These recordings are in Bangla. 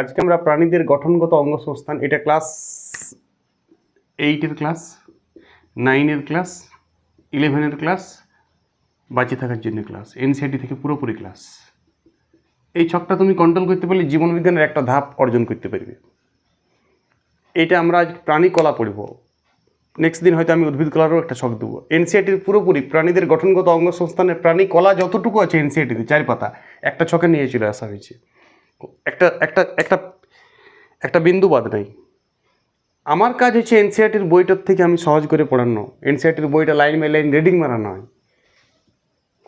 আজকে আমরা প্রাণীদের গঠনগত অঙ্গসংস্থান, এটা ক্লাস 8-এর ক্লাস, 9-এর ক্লাস, 11-এর ক্লাস, বাঁচে থাকার জন্য ক্লাস, এনসিইআরটি থেকে পুরোপুরি ক্লাস। এই ছকটা তুমি কন্ট্রোল করতে পারলে জীবনবিজ্ঞানের একটা ধাপ অর্জন করতে পারবে। এটা আমরা আজ প্রাণী কলা পড়ব, নেক্সট দিন হয়তো আমি উদ্ভিদ কলারও একটা ছক দেবো। এনসিইআরটির পুরোপুরি প্রাণীদের গঠনগত অঙ্গসংস্থানের প্রাণী কলা যতটুকু আছে এনসিইআরটিতে 4 পাতা একটা ছকে নিয়ে চলে আসা হয়েছে। একটা একটা একটা একটা বিন্দু বাদ নাই। আমার কাজ হচ্ছে এনসিইআরটির বইটার থেকে আমি সহজ করে পড়ানো। এনসিইআরটির বইটা লাইন বাই লাইন রিডিং মারা নয়,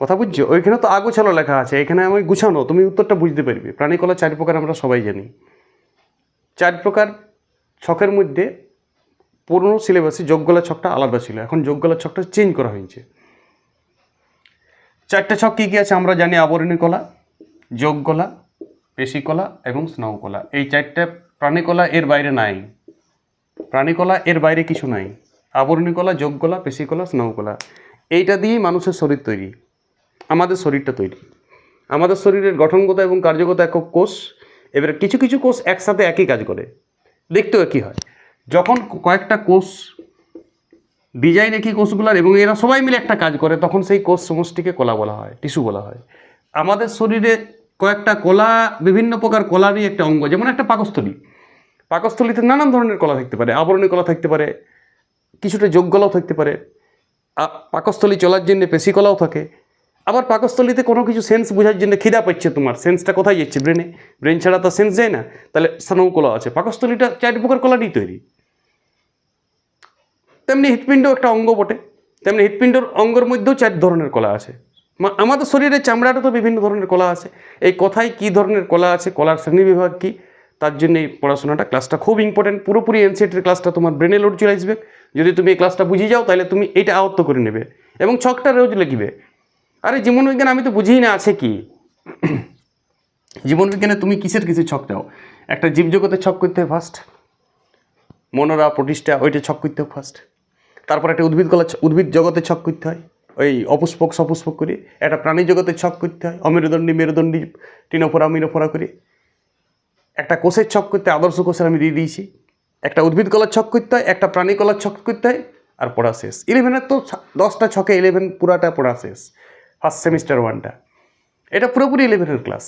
কথা বুঝছো? ওইখানে তো আগোছালো লেখা আছে, এখানে আমি গুছানো, তুমি উত্তরটা বুঝতে পারবে। প্রাণী কলা 4 প্রকার আমরা সবাই জানি। 4 প্রকার ছকের মধ্যে পুরনো সিলেবাসে যোগগলা ছকটা আলাদা ছিল, এখন যোগগলা ছকটা চেঞ্জ করা হয়েছে। 4টে ছক কী কী আছে আমরা জানি: আবরণী কলা, যোগগলা, পেশিকলা এবং স্নায়ুকলা। এই 4টে প্রাণীকলা এর বাইরে নাই। প্রাণীকলা এর বাইরে কিছু নাই। আবরণী কলা, যোগকলা, পেশিকলা, স্নায়ুকলা, এইটা দিয়েই মানুষের শরীর তৈরি, আমাদের শরীরটা তৈরি। আমাদের শরীরের গঠনগত এবং কার্যগত একক কোষ। এবারে কিছু কিছু কোষ একসাথে একই কাজ করে, দেখতেও একই হয়। যখন কয়েকটা কোষ ডিজাইন একই কোষগুলার এবং এরা সবাই মিলে একটা কাজ করে, তখন সেই কোষ সমষ্টিকে কলা বলা হয়, টিস্যু বলা হয়। আমাদের শরীরে কয়েকটা কলা, বিভিন্ন প্রকার কলারই একটা অঙ্গ, যেমন একটা পাকস্থলী। পাকস্থলীতে নানান ধরনের কলা থাকতে পারে, আবরণী কলা থাকতে পারে, কিছুটা যোগকলাও থাকতে পারে। পাকস্থলী চলার জন্য পেশিকলাও থাকে। আবার পাকস্থলীতে কোনো কিছু সেন্স বোঝার জন্য খিদা পাচ্ছে, তোমার সেন্সটা কোথায় যাচ্ছে? ব্রেনে। ব্রেন ছাড়া তো সেন্স যায় না, তাহলে স্নায়ুকলা আছে। পাকস্থলীটা 4 প্রকার কলারই তৈরি। তেমনি হৃৎপিণ্ড একটা অঙ্গ বটে, তেমনি হৃৎপিণ্ডর অঙ্গের মধ্যেও 4 ধরনের কলা আছে। আমাদের শরীরের চামড়াটা তো বিভিন্ন ধরনের কলা আছে। এই কথায় কী ধরনের কলা আছে, কলার শ্রেণীবিভাগ কী, তার জন্য এই পড়াশোনাটা, ক্লাসটা খুব ইম্পর্টেন্ট। পুরোপুরি এনসিইআরটির ক্লাসটা তোমার ব্রেনে লোড চলে আসবে। যদি তুমি এই ক্লাসটা বুঝে যাও, তাহলে তুমি এইটা আয়ত্ত করে নেবে এবং ছকটা রোজ লিখবে। আরে জীবনবিজ্ঞান আমি তো বুঝিই না আছে কি। জীবনবিজ্ঞানে তুমি কিসের ছক চাও? একটা জীবজগতের ছক করতে হয় ফার্স্ট, মনোরা, প্রতিষ্ঠা, ওইটা ছক করতে হয় ফার্স্ট। তারপর একটা উদ্ভিদ জগতের ছক করতে হয়, ওই অপুষ্পক সপুষ্পক করে। একটা প্রাণী জগতের ছক করতে হয়, অমেরুদণ্ডী মেরুদণ্ডী টিনোফোরা মিনোফোরা করে। একটা কোষের ছক করতে আদর্শ কোষের আমি দিয়ে দিয়েছি। একটা উদ্ভিদ কলার ছক করতে হয়, একটা প্রাণী কলার ছক করতে হয়, আর পড়া শেষ। 11-এর তো 10টা ছকে 11 পুরাটা পড়া শেষ, ফার্স্ট সেমিস্টার 1টা। এটা পুরোপুরি 11-এর ক্লাস।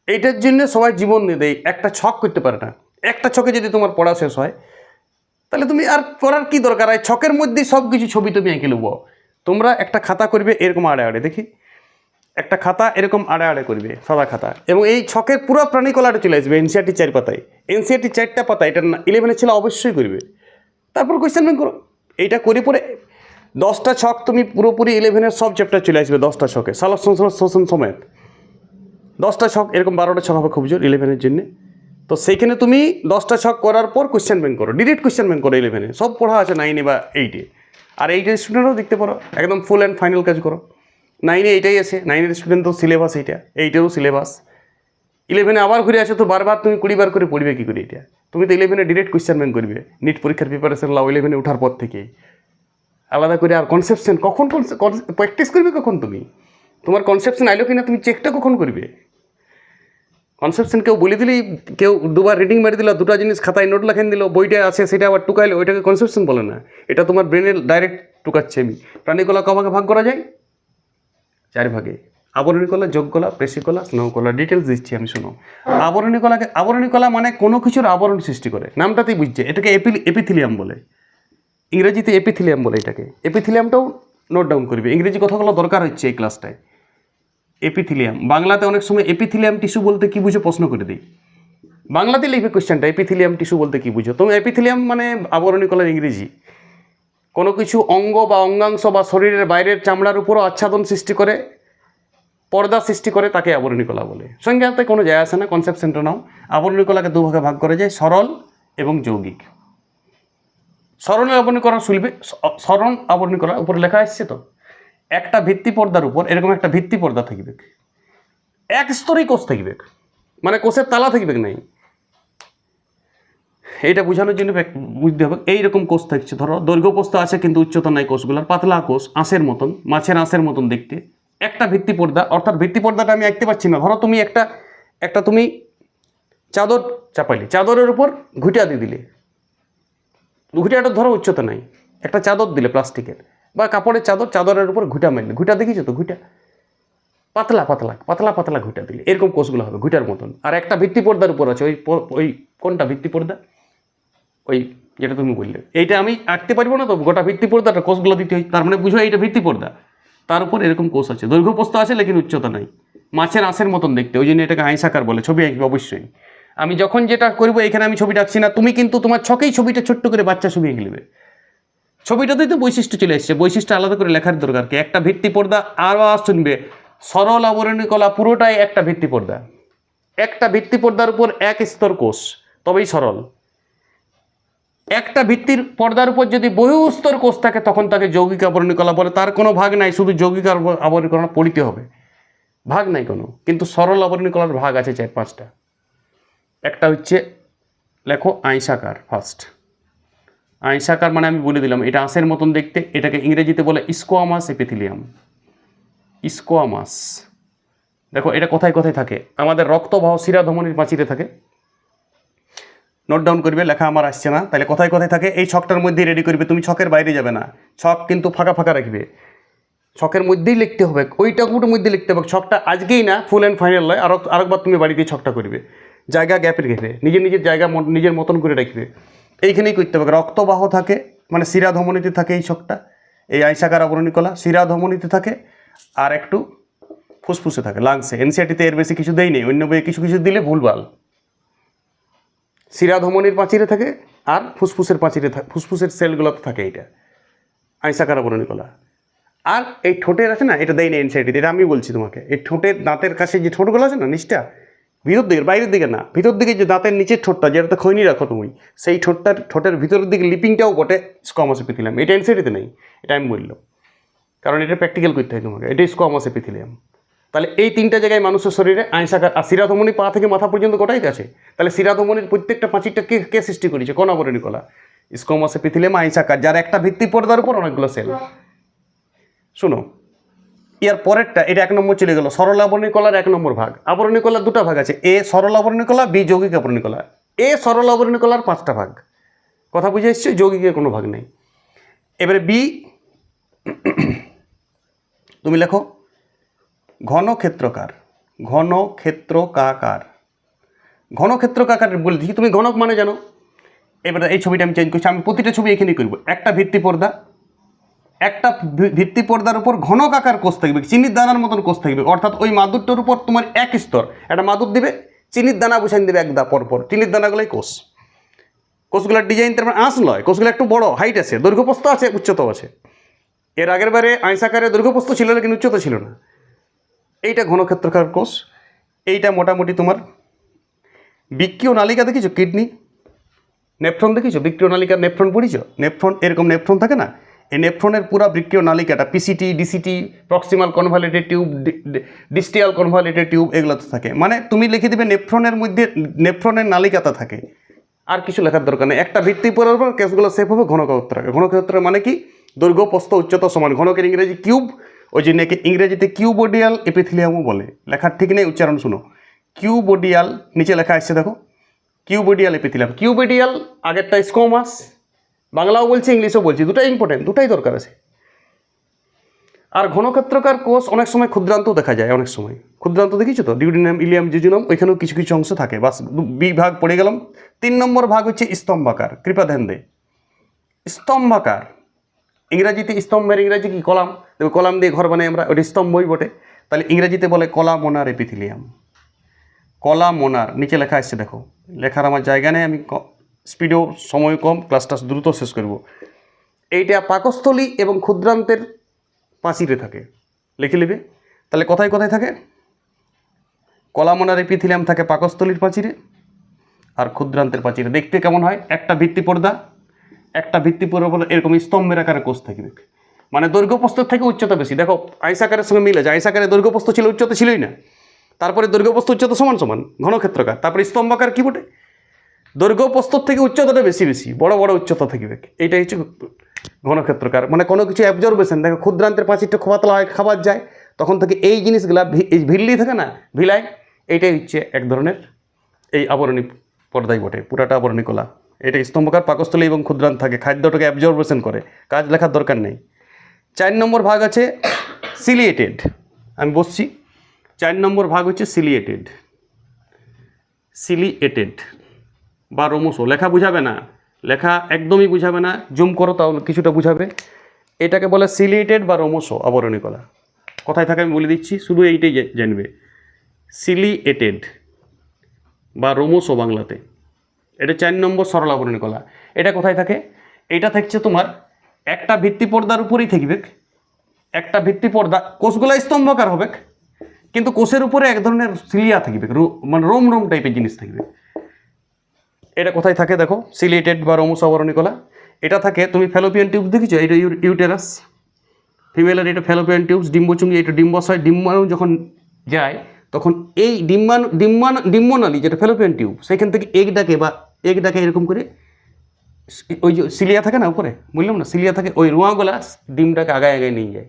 এইটার জন্য সবাই জীবন দিয়ে দেয়, একটা ছক করতে পারে না। একটা ছকে যদি তোমার পড়া শেষ হয়, তাহলে তুমি আর পড়ার কী দরকার? এই ছকের মধ্যেই সব কিছু ছবি তুমি এঁকে নেবো। তোমরা একটা খাতা করবে এরকম আড়ে আড়ে, দেখি একটা খাতা এরকম আড়ে আড়ে করবে, সাদা খাতা, এবং এই ছকের পুরো প্রাণী কলাটা চলে আসবে এনসিইআরটি 4 পাতায়। এনসিইআরটি 4টা পাতা, এটা 11-এর ছেলে অবশ্যই করবে। তারপর কোয়েশ্চেন ব্যাংক করো, এইটা করে পরে 10টা ছক তুমি পুরোপুরি 11-এর সব চ্যাপ্টার চলে আসবে 10টা ছকে, সালোক সংশ্লেষ শোষণ সমেত 10টা ছক। এরকম 12টা ছক হবে খুব জোর 11-এর জন্য। তো সেইখানে তুমি 10টা ছক করার পর কোয়েশ্চেন ব্যাংক করো, ডিরেক্ট কোয়েশ্চেন ব্যাংক করো। 11-এ সব পড়া আছে 9-এ বা 8-এ, আর 8-এর স্টুডেন্টরাও দেখতে পারো, একদম ফুল অ্যান্ড ফাইনাল কাজ করো। 9-এ এইটাই আছে, 9-এর স্টুডেন্ট তো সিলেবাস এইটা, 8-এরও সিলেবাস। 11-এ আবার ঘুরে আসে, তো বারবার তুমি 20 বার করে পড়বে কী করে এটা? তুমি তো 11-এ ডিরেক্ট কোয়েশ্চেন ব্যাংক করবে, নিট পরীক্ষার প্রিপারেশন লাও 11-এ ওঠার পর থেকেই। আলাদা করে আর কনসেপশন কখন প্র্যাকটিস করবে কখন? তুমি তোমার কনসেপশন আইলো কিনা তুমি চেকটা কখন করবে? কনসেপশন কেউ বলে দিলেই, কেউ দুবার রিডিং মারি দিল, 2টা জিনিস খাতায় নোট লেখেন দিল, বইটা আছে সেটা আবার টুকাইলো, ওইটাকে কনসেপশন বলে না। এটা তোমার ব্রেনে ডাইরেক্ট টুকাচ্ছে আমি। প্রাণীকলা কভাগে ভাগ করা যায়? 4 ভাগে। আবরণী কলা, যোগকলা, পেশিকলা, স্নায়ুকলা। ডিটেলস দিচ্ছি আমি, শোনো। আবরণী কলা মানে কোনো কিছুর আবরণ সৃষ্টি করে, নামটাতেই বুঝছে। এটাকে এপিথিলিয়াম বলে, ইংরেজিতে এপিথিলিয়াম বলে এটাকে। এপিথিলিয়ামটাও নোট ডাউন করবে, ইংরেজি কথাগুলো দরকার হচ্ছে এই ক্লাসটায়। এপিথিলিয়াম, বাংলাতে অনেক সময় এপিথিলিয়াম টিস্যু বলতে কী বুঝো প্রশ্ন করে দিই, বাংলাতে লিখবে কোয়েশ্চেনটা, এপিথিলিয়াম টিস্যু বলতে কী বুঝো তুমি? এপিথিলিয়াম মানে আবরণী কলার ইংরেজি। কোনো কিছু অঙ্গ বা অঙ্গাংশ বা শরীরের বাইরের চামড়ার উপরও আচ্ছাদন সৃষ্টি করে, পর্দা সৃষ্টি করে, তাকে আবরণী কলা বলে। সংজ্ঞাতে কোনো যায় আসে না, কনসেপ্টটা নাও। আবরণী কলাকে 2 ভাগে ভাগ করা যায়, সরল এবং যৌগিক। সরল আবরণী কলা শুনবে, সরল আবরণী কলা উপরে লেখা আসছে তো, একটা ভিত্তি পর্দার উপর এরকম একটা ভিত্তি পর্দা থাকবে, এক স্তরেই কোষ থাকবে, মানে কোষের তালা থাকবে নাই। এইটা বোঝানোর জন্য বুঝতে হবে, এইরকম কোষ থাকছে। ধরো দৈর্ঘ্যপ্রস্থ আছে কিন্তু উচ্চতা নাই কোষগুলোর, পাতলা কোষ, আঁশের মতন, মাছের আঁশের মতন দেখতে। একটা ভিত্তি পর্দা, অর্থাৎ ভিত্তি পর্দাটা আমি আঁকতে পারছি না। ধরো তুমি একটা তুমি চাদর চাপাইলে, চাদরের উপর ঘুটা দিয়ে দিলে, ঘুটাটা ধরো উচ্চতা নাই, একটা চাদর দিলে প্লাস্টিকের বা কাপড়ের চাদর, চাদরের উপর ঘুটা মারলে, ঘুটা দেখিছো তো, ঘুটা পাতলা পাতলা পাতলা পাতলা ঘুটা দিলে এরকম কোষগুলো হবে ঘুটার মতন। আর একটা ভিত্তি পর্দার উপর আছে, ওই কোনটা ভিত্তি পর্দা, ওই যেটা তুমি বললে, এইটা আমি আঁকতে পারবো না, তো গোটা ভিত্তি পর্দাটা কোষগুলো দিতে হয়, তার মানে বুঝো এইটা ভিত্তি পর্দা, তার উপর এরকম কোষ আছে, দৈর্ঘ্য প্রস্থ আছে লেকিন উচ্চতা নাই, মাছের আঁশের মতন দেখতে, ওই জন্য এটাকে আইসাকার বলে। ছবি আঁকবে অবশ্যই। আমি যখন যেটা করবো, এখানে আমি ছবিটা আঁকছি না, তুমি কিন্তু তোমার ছকেই ছবিটা ছোট্ট করে বাচ্চা ছবি এঁকে নেবে। ছবিটাতেই তো বৈশিষ্ট্য চলে এসছে, বৈশিষ্ট্য আলাদা করে লেখার দরকার কি? একটা ভিত্তি পর্দা, আরও শুনবে, সরল আবরণী কলা পুরোটাই একটা ভিত্তি পর্দা, একটা ভিত্তি পর্দার উপর এক স্তর কোষ, তবেই সরল। একটা ভিত্তির পর্দার উপর যদি বহু স্তর কোষ থাকে, তখন তাকে যৌগিক আবরণী কলা বলে। তার কোনো ভাগ নাই, শুধু যৌগিক আবরণী কলা পড়িতে হবে, ভাগ নাই কোনো। কিন্তু সরল আবরণী কলার ভাগ আছে 4-5টা। একটা হচ্ছে লেখো আইসাকার। ফার্স্ট আইসাকার মানে আমি বলে দিলাম, এটা আঁশের মতন দেখতে, এটাকে ইংরেজিতে বলে স্কোয়ামাস এপিথেলিয়াম। স্কোয়ামাস, দেখো এটা কোথায় কোথায় থাকে? আমাদের রক্তবাহ শিরা ধমনির প্রাচীরে থাকে। নোট ডাউন করবে, লেখা আমার আসছে না, তাহলে কোথায় কোথায় থাকে এই ছকটার মধ্যেই রেডি করবে, তুমি ছকের বাইরে যাবে না, ছক কিন্তু ফাঁকা ফাঁকা রাখবে, ছকের মধ্যেই লিখতে হবে, ওইটাকুর মধ্যে লিখতে হবে। ছকটা আজকেই না, ফুল অ্যান্ড ফাইনাল নয়, আরেকবার তুমি বাড়িতে ছকটা করবে, জায়গা গ্যাপের ঘেপে নিজের নিজের জায়গা নিজের মতন করে রাখবে। এইখানেই করতে হবে, রক্তবাহ থাকে মানে শিরা ধমনীতে থাকে এই ছকটা, এই আইসাকার আবরণী কলা শিরা ধমনীতে থাকে, আর একটু ফুসফুসে থাকে, লাংসে। এনসিআরটিতে এর বেশি কিছু দেই নেই, অন্য বইয়ে কিছু কিছু দিলে ভুলভাল। শিরা ধমনির প্রাচীরে থাকে আর ফুসফুসের প্রাচীরে থাকে, ফুসফুসের সেলগুলোতে থাকে এইটা আইসাকার আবরণী কলা। আর এই ঠোঁটের আছে না, এটা দেয় না এনসাইটিতে, এটা আমি বলছি তোমাকে। এই ঠোঁটের দাঁতের কাছে যে ঠোঁটগুলো আছে না, নিচটা ভিতর দিকে, বাইরের দিকে না, ভিতর দিকে যে দাঁতের নিচের ঠোঁটটা, যেটাতে খৈনি রাখো তুমি, সেই ঠোঁটের ভিতরের দিকে লিপিংটাও বটে স্কোয়ামাস এপিথেলিয়াম। এটা এনসাইটিতে নেই, এটা আমি বললাম, কারণ এটা প্র্যাকটিক্যাল করতে হয় তোমাকে। এটা স্কোয়ামাস এপিথেলিয়াম। তাহলে এই 3টা জায়গায় মানুষের শরীরে আইসাকার, আর শিরা ধমনী পা থেকে মাথা পর্যন্ত গোটাই আছে। তাহলে শিরা ধমনীর প্রত্যেকটা প্রাচীরটা কে সৃষ্টি করেছে? কোন আবরণী কলা? স্কোয়ামাস এপিথেলিয়াম, আইসাকার, যার একটা ভিত্তি পর্দার উপর অনেকগুলো সেল। শুনো, এর পরেরটা, এটা 1 নম্বর চলে গেল, সরল আবরণী কলার 1 নম্বর ভাগ। আবরণী কলার 2টা ভাগ আছে, এ সরল আবরণী কলা, বি যৌগিক আবরণী কলা। এ সরল আবরণী কলার 5টা ভাগ, কথা বুঝে এসছে? যৌগিকের কোনো ভাগ নেই। এবারে বি, তুমি লেখো ঘনক্ষেত্রকার। ঘনক্ষেত্রকাকার, ঘনক্ষেত্রকাকার বলে দিচ্ছি, তুমি ঘনক মানে জানো। এবারে এই ছবিটা আমি চেঞ্জ করছি, আমি প্রতিটা ছবি এখানেই করবো। একটা ভিত্তি পর্দা, একটা ভিত্তি পর্দার উপর ঘনক আকার কোষ থাকবে, চিনির দানার মতন কোষ থাকবে, অর্থাৎ ওই মাদুরটার উপর তোমার এক স্তর, একটা মাদুর দিবে, চিনির দানা বসাই দেবে একদা পরপর, চিনির দানাগুলোই কোষ। কোষগুলোর ডিজাইন তার মানে আঁশ নয়, কোষগুলো একটু বড়, হাইট আছে, দৈর্ঘ্যপ্রস্থ আছে, উচ্চতাও আছে। এর আগের বারে আইসাকারের দৈর্ঘ্যপ্রস্থ ছিল কিন্তু উচ্চতা ছিল না। এইটা ঘনক্ষেত্রকার কোষ। এইটা মোটামুটি তোমার বৃক্কীয় নালিকা দেখিছো, কিডনি, নেফ্রন দেখিছো, বৃক্কীয় নালিকার নেফ্রন পড়িছো? নেফ্রন, এরকম নেফ্রন থাকে না, এই নেফ্রনের পুরা বৃক্কীয় নালিকাটা PCT, DCT, proximal convoluted tube, distal convoluted tube, এগুলোতে থাকে। মানে তুমি লিখে দিবে নেফ্রনের মধ্যে, নেফ্রনের নালিকাটা থাকে, আর কিছু লেখার দরকার নেই। একটা ভিত্তি পড়ার পর কেসগুলো সেফ হবে। ঘনক্ষেত্র, ঘনক্ষেত্র মানে কি? দৈর্ঘ্য প্রস্থ উচ্চতা সমান। ঘনকের ইংরেজি কিউব, ওই জন্য ইংরেজিতে কিউবোডিয়াল এপিথেলিয়ামও বলে। লেখার ঠিক নেই, উচ্চারণ শুনো, কিউবোডিয়াল, নিচে লেখা আসছে দেখো, কিউবোডিয়াল এপিথেলিয়াম। কিউবোডিয়াল আগেরটা স্কোয়ামাস, বাংলাও বলছি ইংলিশও বলছি, দুটাই ইম্পর্টেন্ট, দুটাই দরকার আছে। আর ঘনক্ষেত্রকার কোষ অনেক সময় ক্ষুদ্রান্ত দেখা যায়, অনেক সময় ক্ষুদ্রান্ত দেখিছো তো, ডিউডিনাম, ইলিয়াম, জিজুনাম, ওইখানেও কিছু কিছু অংশ থাকে। বাস বিভাগ পড়ে গেলাম। 3 নম্বর ভাগ হচ্ছে স্তম্ভাকার। কৃপা ধ্যান দে, স্তম্ভাকার ইংরাজিতে, স্তম্ভের ইংরাজি কি? কলাম। দেখো কলাম দিয়ে ঘর বানাই আমরা, ওটা স্তম্ভই বটে। তাহলে ইংরাজিতে বলে কলামোনার এপিথেলিয়াম। কলামোনার, নিচে লেখা আসছে দেখো, লেখার আমার জায়গা নেই, আমি স্পিডেও সময় কম, ক্লাসটা দ্রুত শেষ করব। এইটা পাকস্থলী এবং ক্ষুদ্রান্তের প্রাচীরে থাকে, লিখে নেবে। তাহলে কোথায় কোথায় থাকে? কলামোনার এপিথেলিয়াম থাকে পাকস্থলীর প্রাচীরে আর ক্ষুদ্রান্তের প্রাচীরে। দেখতে কেমন হয়? একটা ভিত্তি পর্দা, একটা ভিত্তি পর্দা, এরকম স্তম্ভের আকারে কোষ থাকবে, মানে দৈর্ঘ্যপ্রস্থ থেকে উচ্চতা বেশি। দেখো আইসাকারের সঙ্গে মিলে যায়, আইসাকারের দৈর্ঘ্যপ্রস্থ ছিল, উচ্চতা ছিলই না, তারপরে দৈর্ঘ্যপ্রস্থ উচ্চতা সমান সমান, ঘনক্ষেত্রকার। তারপরে স্তম্ভাকার কি বটে? দৈর্ঘ্যপ্রস্থর থেকে উচ্চতাটা বেশি বেশি, বড় বড় উচ্চতা থাকবে। এইটাই হচ্ছে ঘনক্ষেত্রকার, মানে কোনো কিছু অ্যাবজর্বেশন। দেখো ক্ষুদ্রান্তের প্রাচীরটা পাতলা হয়, খাবার যায়, তখন থেকে এই জিনিসগুলা ভিল্লি থাকে না, ভিলায়, এইটাই হচ্ছে এক ধরনের এই আবরণী পর্দায় বটে, পুরাটা আবরণী কলা। এটা স্তম্ভকার, পাকস্থলী এবং ক্ষুদ্রান্ত থাকে, খাদ্যটাকে অ্যাবজর্বেশন করে, কাজ লেখার দরকার নেই। 4 নম্বর ভাগ আছে সিলিয়েটেড। আমি বসছি, 4 নম্বর ভাগ হচ্ছে সিলিয়েটেড। সিলিয়েটেড বা রোমোসো। লেখা বুঝাবে না, লেখা একদমই বুঝাবে না, জুম করো তাহলে কিছুটা বুঝাবে। এটাকে বলে সিলিয়েটেড বা রোমোসো আবরণী কলা। কোথায় থাকে আমি বলে দিচ্ছি, শুধু এইটাই জানবে, সিলিয়েটেড বা রোমোসো বাংলাতে। এটা 4 নম্বর সরল আবরণী কলা। এটা কোথায় থাকে? এটা থাকছে তোমার একটা ভিত্তি পর্দার উপরেই থাকবে, একটা ভিত্তি পর্দা, কোষগুলা স্তম্ভকার হবে, কিন্তু কোষের উপরে এক ধরনের সিলিয়া থাকবে, মানে রোম রোম টাইপের জিনিস থাকবে। এটা কোথায় থাকে দেখো, সিলিয়েটেড বা রোমোসো আবরণী কলা। এটা থাকে, তুমি ফ্যালোপিয়ান টিউবস দেখেছো? এটা ইউটেরাস, ফিমেলের এটা ফ্যালোপিয়ান টিউবস, ডিম্বচুঙ্গি, এটা ডিম্বাশয়। ডিম্বাণু যখন যায় তখন এই ডিম্বনালী যেটা ফ্যালোপিয়ান টিউব, সেখান থেকে এগ ডাকে এরকম করে, ওই যে সিলিয়া থাকে না উপরে, বললাম না সিলিয়া থাকে, ওই রুয়াগুলা ডিমটাকে আগায় আগায় নিয়ে যায়।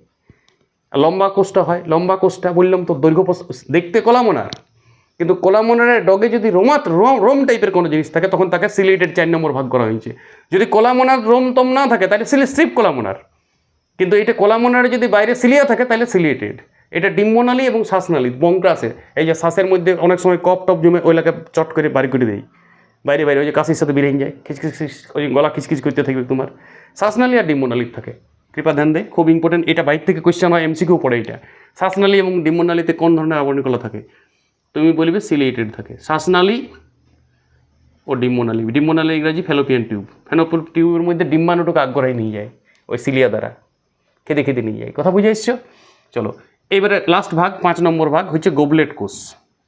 লম্বা কোষটা হয়, লম্বা কোষটা বললাম তো দৈর্ঘ্য দেখতে কলামনার, কিন্তু কলামনারের ডগে যদি রোম টাইপের কোনো জিনিস থাকে তখন তাকে সিলিয়েটেড 4 নম্বর ভাগ করা হয়েছে। যদি কলামনার রোম টম না থাকে তাহলে স্ট্রিপ কলামনার, কিন্তু এটা কলামনারে যদি বাইরে সিলিয়া থাকে তাহলে সিলিয়েটেড। এটা ডিম্বনালী এবং শ্বাসনালী বংক্রাসে, এই যে শ্বাসের মধ্যে অনেক সময় কপ টপ জমে ওইলাকে চট করে বাড়ি করে দেয়, বাইরে বাইরে ওই যে কাশির সাথে বেরিয়ে যায়, খিচখিচ ওই গলা খিচখিচ করতে থাকবে তোমার। শ্বাসনালী আর ডিম্বনালীর থাকে, কৃপা ধ্যান দেয়, খুব ইম্পর্টেন্ট। এটা বাইর থেকে কোয়েশ্চেন হয়, এমসিকিউ পড়ে। এটা শ্বাসনালী এবং ডিম্বনালীতে কোন ধরনের আবরণী কলা থাকে? তুমি বলবে সিলিয়েটেড থাকে। শ্বাসনালী ও ডিম্বনালী, ডিম্বনালী ইংরাজি ফ্যালোপিয়ান টিউব। ফ্যালোপিয়ান টিউবের মধ্যে ডিম্বাণুটাকে আগ্রহে নিয়ে যায় ওই সিলিয়া দ্বারা, খেতে খেতে নিয়ে যায়। কথা বুঝে এসছো? চলো এবারে লাস্ট ভাগ, 5 নম্বর ভাগ হচ্ছে গোবলেট কোষ।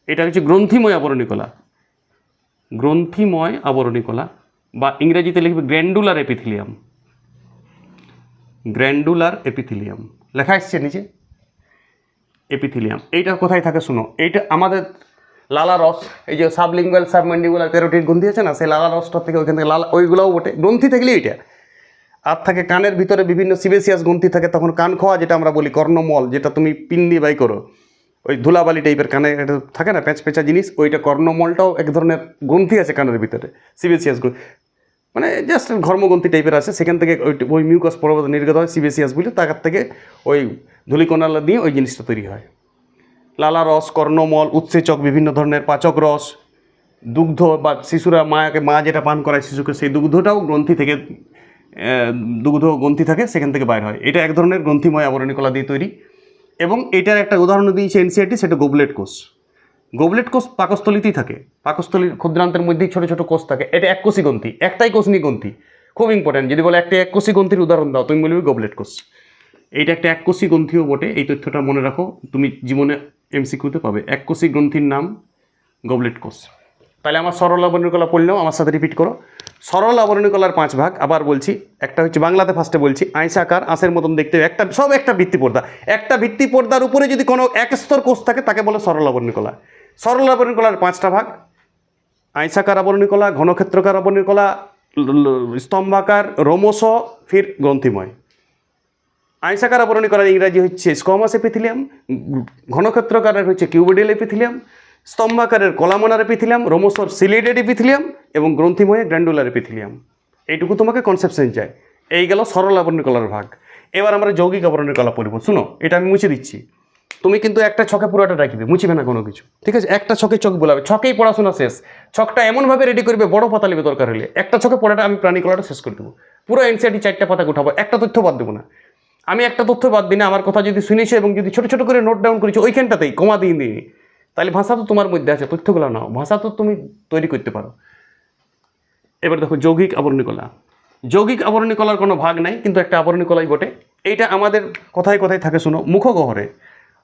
এটা হচ্ছে গ্রন্থিময় আবরণী কলা। গ্রন্থিময় আবরণী কলা বা ইংরেজিতে লিখবে গ্র্যান্ডুলার এপিথেলিয়াম। গ্র্যান্ডুলার এপিথেলিয়াম লেখা এসছে নিচে, এপিথেলিয়াম। এইটা কোথায় থাকে শুনো, এইটা আমাদের লালা রস, এই যে সাবলিঙ্গুয়াল সাবম্যান্ডিবুলার প্যারোটিড গ্রন্থি আছে না, সেই লালা রসটা থেকে ওইখান থেকে লালা, ওইগুলোও বটে গ্রন্থি থাকলে এইটা। আর থাকে কানের ভিতরে বিভিন্ন সিবেসিয়াস গ্রন্থি থাকে, তখন কান খোয়া যেটা আমরা বলি, কর্ণমল, যেটা তুমি পিন দিয়ে বাই করো, ওই ধুলাবালি টাইপের কানে থাকে না পেঁচা জিনিস, ওইটা কর্ণমলটাও এক ধরনের গ্রন্থি আছে কানের ভিতরে, সিবেসিয়াস গ্রন্থি, মানে জাস্ট ঘর্মগ্রন্থি টাইপের আছে। সেখান থেকে ওই মিউকাস পর্বত নির্গত হয় সিবেসিয়াস বলে, তার থেকে ওই ধূলিকণালা দিয়ে ওই জিনিসটা তৈরি হয়। লালা রস, কর্ণমল, উৎসেচক, বিভিন্ন ধরনের পাচক রস, দুগ্ধ বা শিশুরা মা যেটা পান করায় শিশুকে, সেই দুগ্ধটাও গ্রন্থি থেকে, দুগ্ধ গ্রন্থি থাকে সেখান থেকে বাইর হয়। এটা এক ধরনের গ্রন্থিময় আবরণী কলা দিয়ে তৈরি। এবং এটার একটা উদাহরণ দিয়েছে এনসিআরটি, সেটা গোবলেট কোষ। গোবলেট কোষ পাকস্থলীতেই থাকে, পাকস্থলীর ক্ষুদ্রান্তের মধ্যেই ছোটো ছোটো কোষ থাকে। এটা এককোষী গ্রন্থি, একটাই কোষনী গ্রন্থি, খুব ইম্পর্টেন্ট। যদি বলে একটা এককোষী গ্রন্থির উদাহরণ দাও, তুমি বলবে গোবলেট কোষ। এইটা একটা এককোষী গ্রন্থিও বটে, এই তথ্যটা মনে রাখো, তুমি জীবনে এমসিকিউতে পাবে। এককোষী গ্রন্থির নাম গোবলেট কোষ। তাহলে আমার সরল আবরণী কলা পড়লেও আমার সাথে রিপিট করো। সরল আবরণী কলার 5 ভাগ, আবার বলছি। একটা হচ্ছে বাংলাতে ফার্স্টে বলছি, আয়সাকার, আঁশের মতন দেখতে, একটা সব একটা ভিত্তি পর্দা। একটা ভিত্তি পর্দার উপরে যদি কোনো এক স্তর কোষ থাকে তাকে বলে সরল আবরণী কলা। সরল আবরণী কলার 5টা ভাগ: আয়সাকার আবরণী কলা, ঘনক্ষেত্রকার আবরণী কলা, স্তম্ভাকার, রোমোস, ফির গ্রন্থিময়। আয়সাকার আবরণী কলার ইংরাজি হচ্ছে স্কোমাস এপিথেলিয়াম, ঘনক্ষেত্রকারের হচ্ছে কিউবিডিয়াল এপিথেলিয়াম, স্তম্ভাকারের কলামনার এপিথেলিয়াম, রোমোসর সিলিয়েটেড এপিথেলিয়াম এবং গ্রন্থিময় গ্র্যান্ডুলার এপিথেলিয়াম। এইটুকু তোমাকে কনসেপশন চাই। এই গেল সরল আবরণী কলার ভাগ। এবার আমরা যৌগিক আবরণী কলা পড়ব। শুনো, এটা আমি মুছে দিচ্ছি, তুমি কিন্তু একটা ছকে পুরোটা রাখবে, মুছিবে না কোনো কিছু, ঠিক আছে? একটা ছকে চোখ বোলাবে, ছকেই পড়াশোনা শেষ। ছকটা এমনভাবে রেডি করবে, বড় পাতা নেবে দরকার হলে। একটা ছকে পড়াটা আমি প্রাণী কলাটা শেষ করে দেবো, পুরো এনসিআরটি 4টা পাতা উঠাবো, একটা তথ্য বাদ দেবো না। আমি একটা তথ্য বাদ দিই না, আমার কথা যদি শুনেছো এবং যদি ছোটো ছোটো করে নোট ডাউন করেছো ওইখানটাতেই কমা দিয়ে দিই, তাহলে ভাষা তো তোমার মধ্যে আছে, তথ্যগুলো নাও, ভাষা তো তুমি তৈরি করতে পারো। এবার দেখো যৌগিক আবরণী কলা। যৌগিক আবরণী কলার কোনো ভাগ নাই, কিন্তু একটা আবরণী কলাই বটে। এইটা আমাদের কোথায় কোথায় থাকে শুনো, মুখগহ্বরে,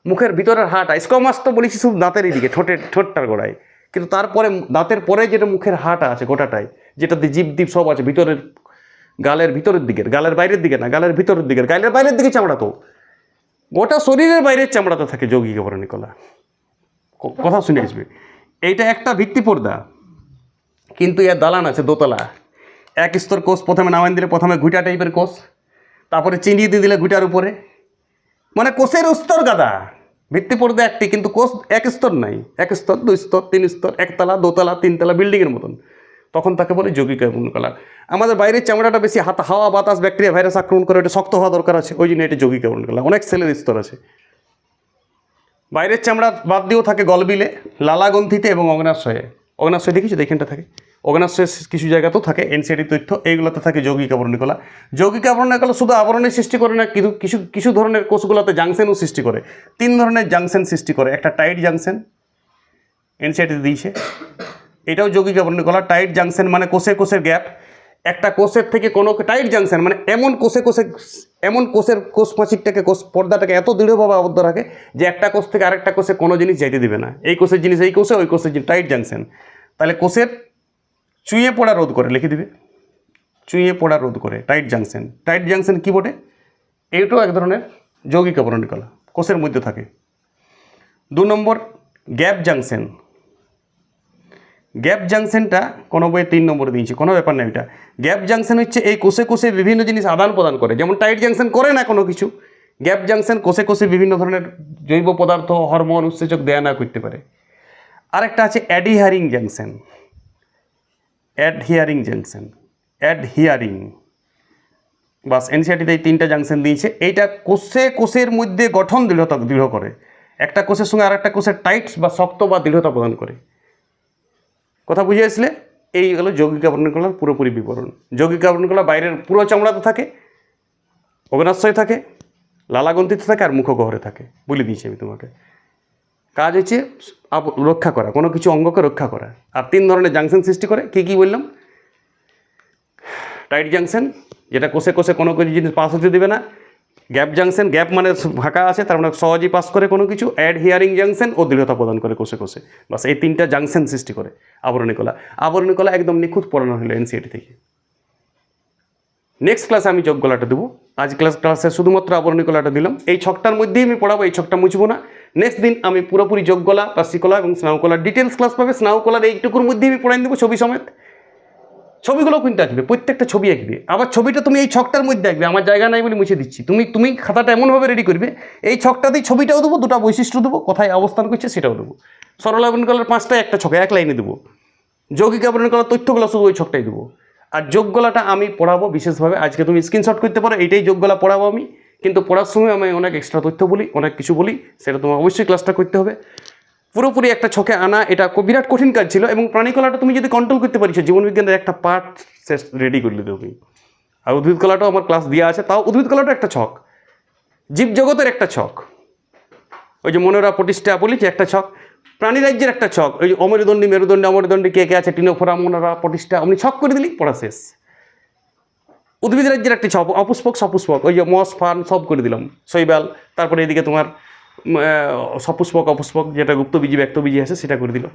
মুখের ভিতরের হাঁটা। স্কোমাস তো বলেছি শুধু দাঁতের দিকে, ঠোঁটটার গোড়ায়, কিন্তু তারপরে দাঁতের পরে যেটা মুখের হাঁটা আছে গোটাটাই, যেটাতে জীব দ্বীপ সব আছে, ভিতরের গালের ভিতরের দিকের, গালের বাইরের দিকে না, গালের ভিতরের দিকের, গালের বাইরের দিকে চামড়া, তো গোটা শরীরের বাইরের চামড়াতে থাকে যৌগিক আবরণী কলা। কথা শুনে আসবে। এইটা একটা ভিত্তি পর্দা, কিন্তু এর দালান আছে দোতলা। এক স্তর কোষ প্রথমে নামাইন দিলে, প্রথমে ঘুটা টাইপের কোষ, তারপরে চিনিয়ে দিয়ে দিলে ঘুটার উপরে, মানে কোষের স্তর গাদা। ভিত্তি পর্দা একটি, কিন্তু কোষ এক স্তর নাই, এক স্তর, দুই স্তর, তিন স্তর, একতলা, দোতলা, তিনতলা বিল্ডিংয়ের মতন, তখন তাকে বলে যৌগিক কার্বন কলা। আমাদের বাইরের চামড়াটা বেশি হাওয়া বাতাস ব্যাকটেরিয়া ভাইরাস আক্রমণ করে, এটা শক্ত হওয়া দরকার আছে, ওই জন্য এটা যৌগিক কার্বন কলা। অনেক সেলের স্তর আছে। বাইরের চামড়া বাদ দিয়েও থাকে গলবিলে, লালাগ্রন্থিতে এবং অগ্নাশয়ে। অগ্নাশয় দেখেছি, এখানটা থাকে অগ্নাশয়, কিছু জায়গাতেও থাকে। এনসিআরটি তথ্য এইগুলোতে থাকে যৌগিক আবরণী কলা। যৌগিক আবরণী কলা শুধু আবরণের সৃষ্টি করে না, কিন্তু কিছু কিছু ধরনের কোষগুলোতে জাংশনও সৃষ্টি করে। 3 ধরনের জাংশন সৃষ্টি করে। একটা টাইট জাংশন, এনসিআরটি দিয়েছে, এটাও যৌগিক আবরণী কলা। টাইট জাংশন মানে কোষে কোষের গ্যাপ। একটা কোষের থেকে কোনো টাইট জাংশন মানে এমন কোষের কোষ পাঁচিরটাকে, কোষ পর্দাটাকে এত দৃঢ়ভাবে আবদ্ধ রাখে যে একটা কোষ থেকে আরেকটা কোষে কোনো জিনিস যাইতে দিবে না। এই কোষের জিনিস এই কোষে, ওই কোষের জিনিস, টাইট জাংশন। তাহলে কোষের চুইয়ে পড়া রোধ করে, লিখে দিবে, চুইয়ে পড়া রোধ করে টাইট জাংশন। টাইট জাংশন কী বটে? এইটাও এক ধরনের যৌগিক আবরণী কলা, কোষের মধ্যে থাকে। 2 নম্বর গ্যাপ জাংশন। গ্যাপ জাংশনটা কোনো বইয়ে 3 নম্বর দিয়েছে, কোনো ব্যাপার না। এটা গ্যাপ জাংশন হচ্ছে এই কোষে কোষে বিভিন্ন জিনিস আদান প্রদান করে। যেমন টাইট জাংশন করে না কোনো কিছু, গ্যাপ জাংশন কোষে কোষে বিভিন্ন ধরনের জৈব পদার্থ, হরমোন, উৎসেচক দেয়া না করতে পারে। আরেকটা আছে অ্যাডহিয়ারিং জাংশন। অ্যাডহিয়ারিং জাংশন, অ্যাডহিয়ারিং, বাস এনসিআরটিতে এই 3টা জাংশন দিয়েছে। এইটা কোষে কোষের মধ্যে গঠন দৃঢ় করে। একটা কোষের সঙ্গে আরেকটা কোষের টাইট বা শক্ত বা দৃঢ়তা প্রদান করে। কথা বুঝে আসলে এই হলো যৌগিক আবরণী কলার পুরোপুরি বিবরণ। যৌগিক আবরণী কলা বাইরের পুরো চামড়াতে থাকে, অগ্নাশয় থাকে, লালাগ্রন্থিতে থাকে আর মুখগহ্বরে থাকে। বলে দিয়েছি আমি তোমাকে। কাজ হচ্ছে রক্ষা করা, কোনো কিছু অঙ্গকে রক্ষা করা। আর 3 ধরনের জাংশন সৃষ্টি করে। কী কী বললাম? টাইট জাংশন, যেটা কোষে কোষে কোনো কিছু জিনিস পাস হতে দেবে না। গ্যাপ জাংশন, গ্যাপ মানে ফাঁকা আছে, তার মানে সহজেই পাস করে কোনো কিছু। অ্যাডহিয়ারিং জাংশন ও দৃঢ়তা প্রদান করে কোষে কোষে। বাস এই 3টা জাংশন সৃষ্টি করে আবরণী কলা। আবরণী কলা একদম নিখুঁত পড়ানো হলো এনসিআরটি থেকে। নেক্সট ক্লাসে আমি যোগ গলাটা দেবো। আজ ক্লাসে শুধুমাত্র আবরণী কলাটা দিলাম। এই ছকটার মধ্যেই আমি পড়াবো, এই ছকটা মুছবো না। নেক্সট দিন আমি পুরোপুরি যোগ গলা, পার্সিকলা এবং স্নায়ুকলার ডিটেলস ক্লাস পাবে। স্নায়ুকলার এইটুকুর মধ্যেই আমি পড়াই দেবো ছবি সমেত। ছবিগুলো কিন্তু আঁকবে, প্রত্যেকটা ছবি আঁকবে। আবার ছবিটা তুমি এই ছকটার মধ্যে আঁকবে, আমার জায়গা নাই বলে মুছে দিচ্ছি। তুমি খাতাটা এমনভাবে রেডি করবে, এই ছকটাতেই ছবিটাও দেবো, 2টা বৈশিষ্ট্য দেবো, কোথায় অবস্থান করছে সেটাও দেবো। সরল আবরণী কলার 5টা একটা ছকে, এক লাইনে দেবো। যৌগিক আবরণী কলার তথ্যগুলো শুধু ওই ছকটাই দেবো। আর যোগ গলাটা আমি পড়াবো বিশেষভাবে। আজকে তুমি স্ক্রিনশট করতে পারো, এইটাই যোগ গলা পড়াবো আমি। কিন্তু পড়ার সময় আমি অনেক এক্সট্রা তথ্য বলি, অনেক কিছু বলি, সেটা তোমার অবশ্যই ক্লাসটা করতে হবে। পুরোপুরি একটা ছকে আনা এটা বিরাট কঠিন কাজ ছিল। এবং প্রাণীকলাটা তুমি যদি কন্ট্রোল করতে পারিস, জীবনবিজ্ঞানের একটা পার্ট রেডি করলে তুমি। আর উদ্ভিদ কলাটাও আমার ক্লাস দেওয়া আছে, তাও উদ্ভিদ কলাটা একটা ছক, জীবজগতের একটা ছক। ওই যে মনোরা প্রতিষ্ঠা বলি যে একটা ছক, প্রাণী রাজ্যের একটা ছক। ওই যে অমেরুদণ্ডী, মেরুদণ্ডী, অমরদণ্ডী কে কে আছে, টিনোফোরা, মনোরা প্রতিষ্ঠা, আপনি ছক করে দিলেই পড়া শেষ। উদ্ভিদ রাজ্যের একটা ছক, অপুষ্পক, সপুষ্পক, ওই যে মস, ফার্ন সব করে দিলাম, শৈবাল। তারপরে এদিকে তোমার সপুষ্পক, অপুষ্পক, যেটা গুপ্তবীজি ব্যক্তবীজি আছে সেটা করে দিল।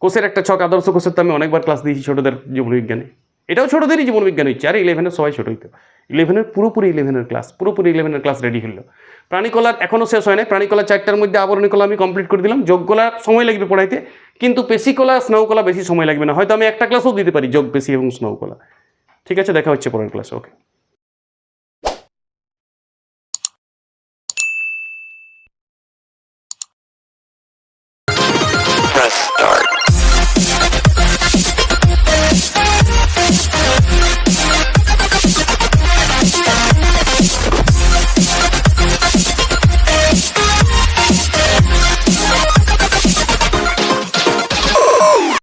কোষের একটা ছক, আদর্শ কোষের তো আমি অনেকবার ক্লাস দিয়েছি ছোটোদের জীবনবিজ্ঞানে। এটাও ছোটোদেরই জীবনবিজ্ঞান হচ্ছে। আর 11-এর সবাই ছোটো হইতো। 11-এর পুরোপুরি 11-এর ক্লাস রেডি হলো। প্রাণীকলার এখনও শেষ হয় না। প্রাণীকলা 4টার মধ্যে আবরণী কলা আমি কমপ্লিট করে দিলাম। যোগকলা সময় লাগবে পড়াইতে, কিন্তু পেশিকলা, স্নায়ুকলা বেশি সময় লাগবে না। হয়তো আমি একটা ক্লাসও দিতে পারি, যোগ, পেশি এবং স্নায়ুকলা। ঠিক আছে, দেখা হচ্ছে পরের ক্লাসে। ওকে।